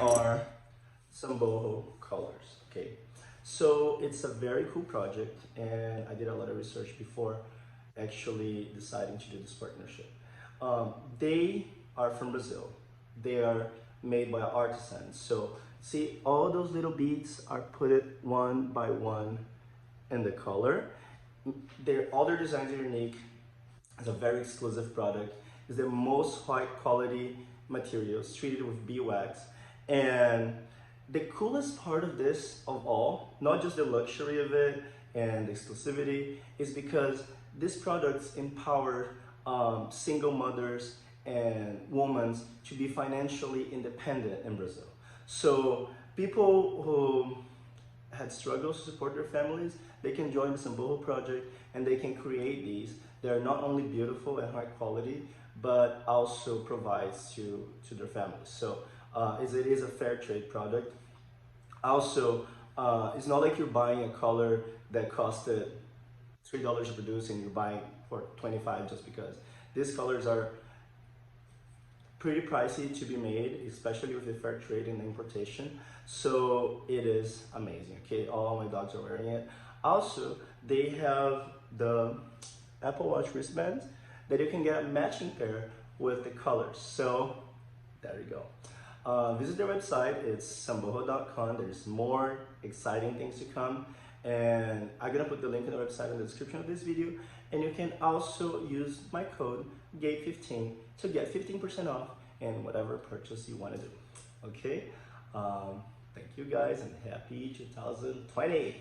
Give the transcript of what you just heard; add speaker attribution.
Speaker 1: are some boho colors. Okay, so it's a very cool project, and I did a lot of research before actually deciding to do this partnership. They are from Brazil. They are made by artisans. So see, all those little beads are put it one by one in the color. All their designs are unique. It's a very exclusive product. It's the most high quality materials treated with beeswax. And the coolest part of this of all, not just the luxury of it and the exclusivity, is because these products empower single mothers and women to be financially independent in Brazil. So people who had struggles to support their families, they can join the Samboho project and they can create these. They're not only beautiful and high quality, but also provides to their families. So it is a fair trade product. Also, it's not like you're buying a color that costed $3 to produce and you're buying for 25 just because. These colors are pretty pricey to be made, especially with the fair trade and importation. So it is amazing. Okay, all my dogs are wearing it. Also, they have the Apple Watch wristbands that you can get a matching pair with the colors. So there you go. Visit their website. It's samboho.com. There's more exciting things to come. And I'm gonna put the link in the website in the description of this video. And you can also use my code GABE15 to get 15% off in whatever purchase you want to do. Okay? Thank you guys and happy 2020.